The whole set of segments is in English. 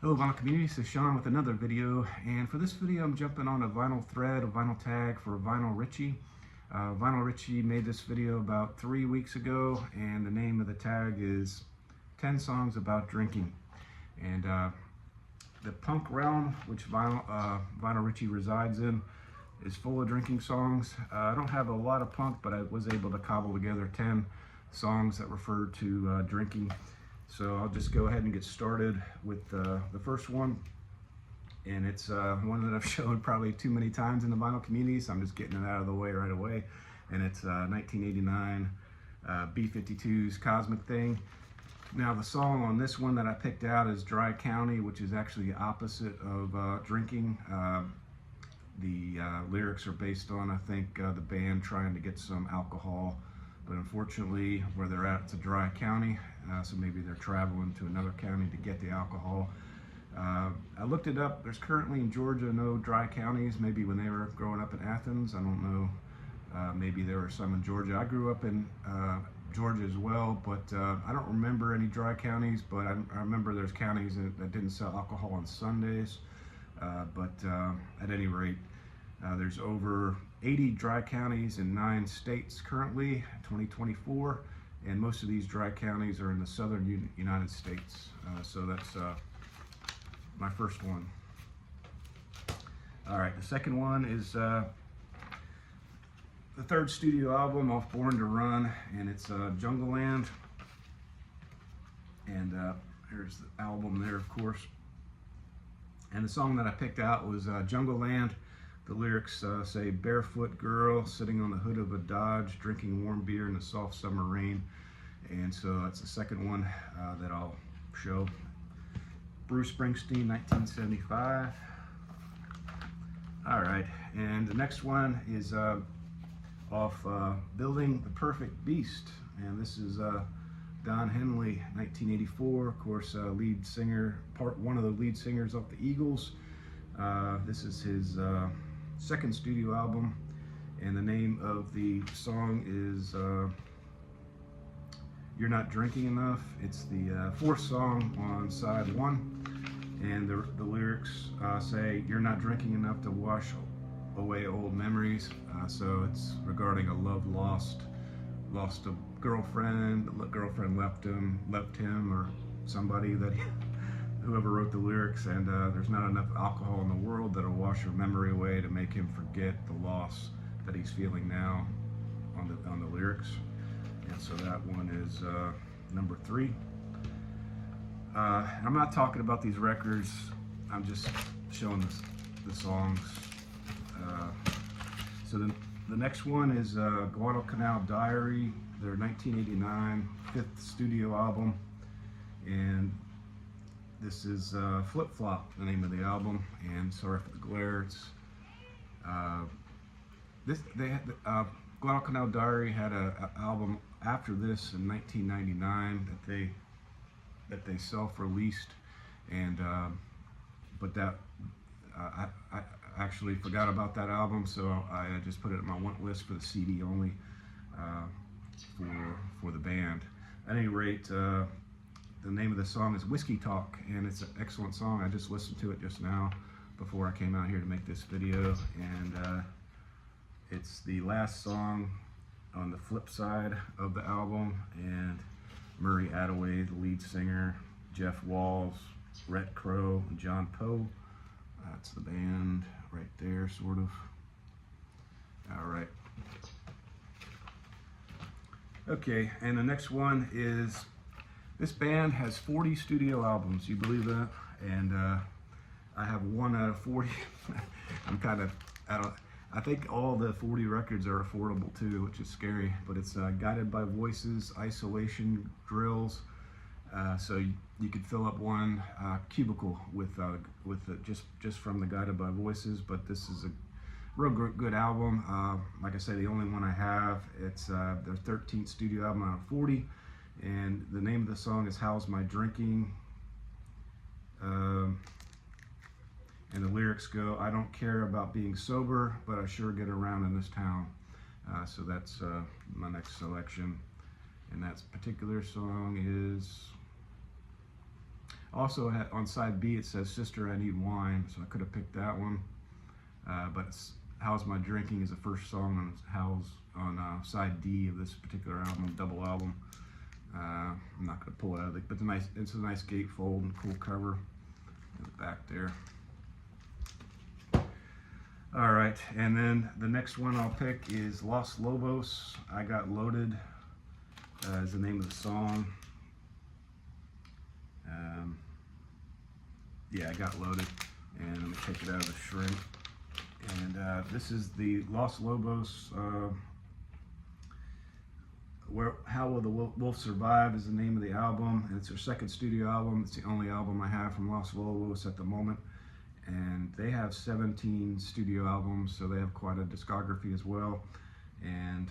Hello vinyl community, this is Sean with another video, and for this video I'm jumping on a vinyl thread, a vinyl tag for Vinyl Richie. Vinyl Richie made this video about 3 weeks ago, and the name of the tag is 10 Songs About Drinking. And the punk realm, which Vinyl Richie resides in, is full of drinking songs. I don't have a lot of punk, but I was able to cobble together 10 songs that refer to drinking. So I'll just go ahead and get started with the first one, and it's one that I've shown probably too many times in the vinyl community, so I'm just getting it out of the way right away. And it's 1989 B-52's Cosmic Thing. Now the song on this one that I picked out is Dry County, which is actually the opposite of drinking. The lyrics are based on, I think, the band trying to get some alcohol, but unfortunately where they're at, it's a dry county, so maybe they're traveling to another county to get the alcohol. I looked it up. There's currently in Georgia no dry counties. Maybe when they were growing up in Athens, I don't know, maybe there were some in Georgia. I grew up in Georgia as well, but I don't remember any dry counties, but I remember there's counties that didn't sell alcohol on Sundays. But at any rate, there's over 80 dry counties in 9 states currently, 2024, and most of these dry counties are in the southern United States. So that's my first one. All right, the second one is the third studio album off Born to Run, and it's Jungleland. And here's the album there, of course. And the song that I picked out was Jungleland. The lyrics say, barefoot girl sitting on the hood of a Dodge, drinking warm beer in the soft summer rain. And so that's the second one that I'll show. Bruce Springsteen, 1975. All right, and the next one is off Building the Perfect Beast. And this is Don Henley, 1984, of course, lead singer, one of the lead singers of the Eagles. This is his second studio album, and the name of the song is You're Not Drinking Enough. It's the fourth song on side 1, and the lyrics say, you're not drinking enough to wash away old memories. So it's regarding a love lost a girlfriend. The girlfriend left him, or somebody that whoever wrote the lyrics, and there's not enough alcohol in the world that'll wash her memory away to make him forget the loss that he's feeling now on the lyrics. And so that one is number 3. I'm not talking about these records, I'm just showing the songs. So the next one is Guadalcanal Diary, their 1989 5th studio album, and this is Flip Flop, the name of the album. And sorry for the glare. It's Guadalcanal Diary had an album after this in 1999 that they self-released, and but that I actually forgot about that album, so I just put it on my want list for the CD only for the band. At any rate, the name of the song is Whiskey Talk, and it's an excellent song. I just listened to it just now before I came out here to make this video, and it's the last song on the flip side of the album. And Murray Attaway, the lead singer, Jeff Walls, Rhett Crow, and John Poe. That's the band right there, sort of. All right. Okay, and the next one is, this band has 40 studio albums. You believe that? And I have 1 out of 40. I'm kind of, I think all the 40 records are affordable too, which is scary. But it's Guided by Voices, Isolation, Drills. So you could fill up one cubicle with just from the Guided by Voices. But this is a real good album. Like I say, the only one I have. It's their 13th studio album out of 40, and the name of the song is How's My Drinking. And the lyrics go, I don't care about being sober, but I sure get around in this town. So that's my next selection, and that particular song is Also on side B it says Sister I Need Wine, so I could have picked that one. But How's My Drinking is the first song on How's on side D of this particular album, double album. I'm not going to pull it out of it, but it's a nice gatefold and cool cover in the back there. All right, and then the next one I'll pick is Los Lobos, I Got Loaded, is the name of the song. Yeah, I Got Loaded, and let me take it out of the shrink. And this is the Los Lobos, How Will the Wolf Survive is the name of the album, and it's their second studio album. It's the only album I have from Los Lobos at the moment, and they have 17 studio albums, so they have quite a discography as well. And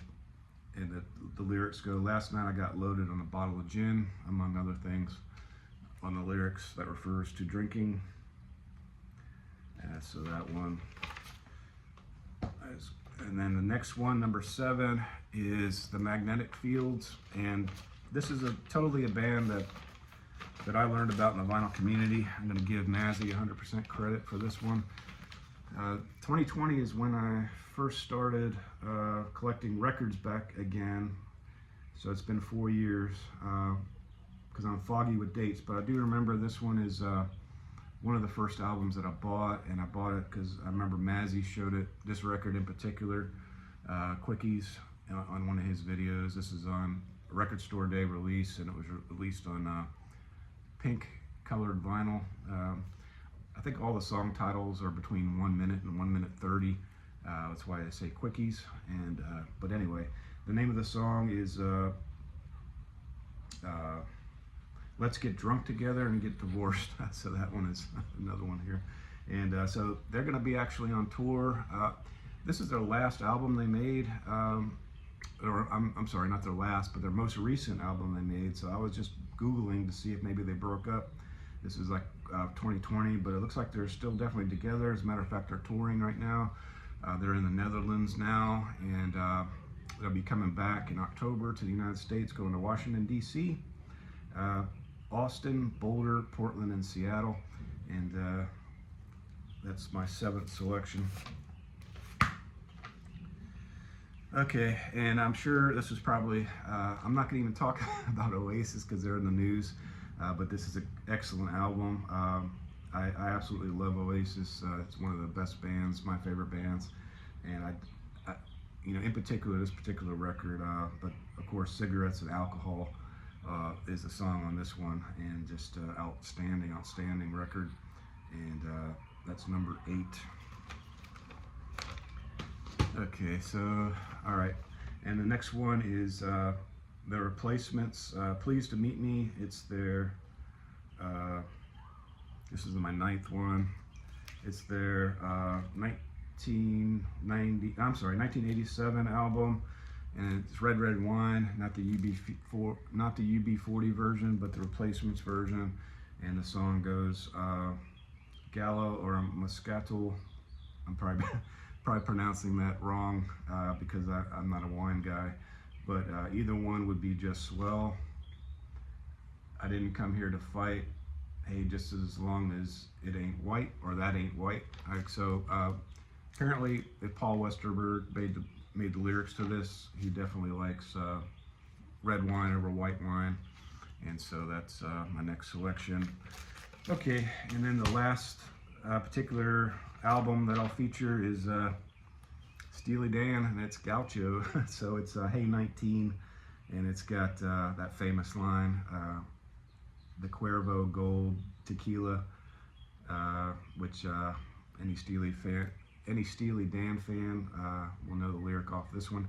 the lyrics go, last night I got loaded on a bottle of gin, among other things on the lyrics that refers to drinking. So that one. And then the next one, number 7, is The Magnetic Fields, and this is totally a band that I learned about in the vinyl community. I'm going to give Mazzy 100% credit for this one. 2020 is when I first started collecting records back again, so it's been 4 years because I'm foggy with dates, but I do remember this one is one of the first albums that I bought, and I bought it because I remember Mazzy showed it, this record in particular, Quickies, on one of his videos. This is on Record Store Day release, and it was released on pink colored vinyl. I think all the song titles are between 1 minute and 1 minute 30. That's why I say Quickies. And but anyway, the name of the song is Let's Get Drunk Together and Get Divorced. So that one is another one here. And so they're going to be actually on tour. This is their last album they made. Or I'm sorry, not their last, but their most recent album they made. So I was just Googling to see if maybe they broke up. This is like 2020, but it looks like they're still definitely together. As a matter of fact, they're touring right now. They're in the Netherlands now, and they'll be coming back in October to the United States, going to Washington, D.C., Austin, Boulder, Portland, and Seattle. And that's my 7th selection. Okay, and I'm sure this is probably, I'm not going to even talk about Oasis because they're in the news, but this is an excellent album. I absolutely love Oasis. It's one of the best bands, my favorite bands, and I in particular, this particular record, but of course, Cigarettes and Alcohol is the song on this one, and just outstanding record, and that's number 8. Okay, so, all right, and the next one is The Replacements, Pleased to Meet Me. It's their, this is my 9th one. It's their 1987 album, and it's Red Red Wine, not the UB40 version, but the Replacements version. And the song goes, Gallo or Moscato. I'm probably pronouncing that wrong because I'm not a wine guy, but either one would be just swell. I didn't come here to fight. Hey, just as long as it ain't white, or that ain't white. So apparently, if Paul Westerberg made the lyrics to this, he definitely likes red wine over white wine, and so that's my next selection. Okay, and then the last particular album that I'll feature is Steely Dan, and it's Gaucho. So it's Hey 19, and it's got that famous line, the Cuervo Gold Tequila, which any Steely Dan fan will know the lyric off this one.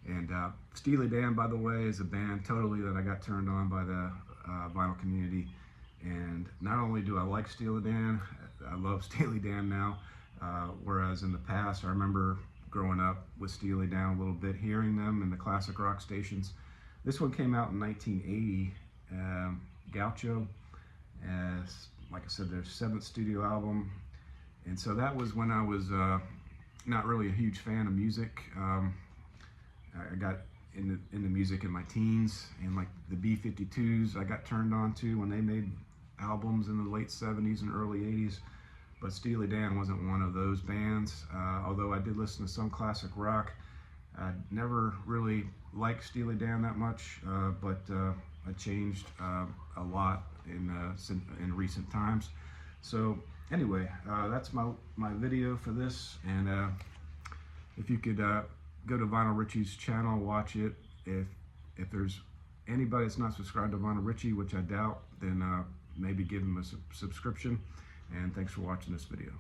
And Steely Dan, by the way, is a band totally that I got turned on by the vinyl community. And not only do I like Steely Dan, I love Steely Dan now. Whereas in the past, I remember growing up with Steely Dan a little bit, hearing them in the classic rock stations. This one came out in 1980, Gaucho, as like I said, their 7th studio album. And so that was when I was not really a huge fan of music. I got into music in my teens, and like the B-52s I got turned on to when they made albums in the late 70s and early 80s, but Steely Dan wasn't one of those bands. Although I did listen to some classic rock, I never really liked Steely Dan that much, but I changed a lot in recent times. So anyway, that's my video for this, and if you could go to Vinyl Richie's channel, watch it. If there's anybody that's not subscribed to Vinyl Richie, which I doubt, then maybe give him a subscription. And thanks for watching this video.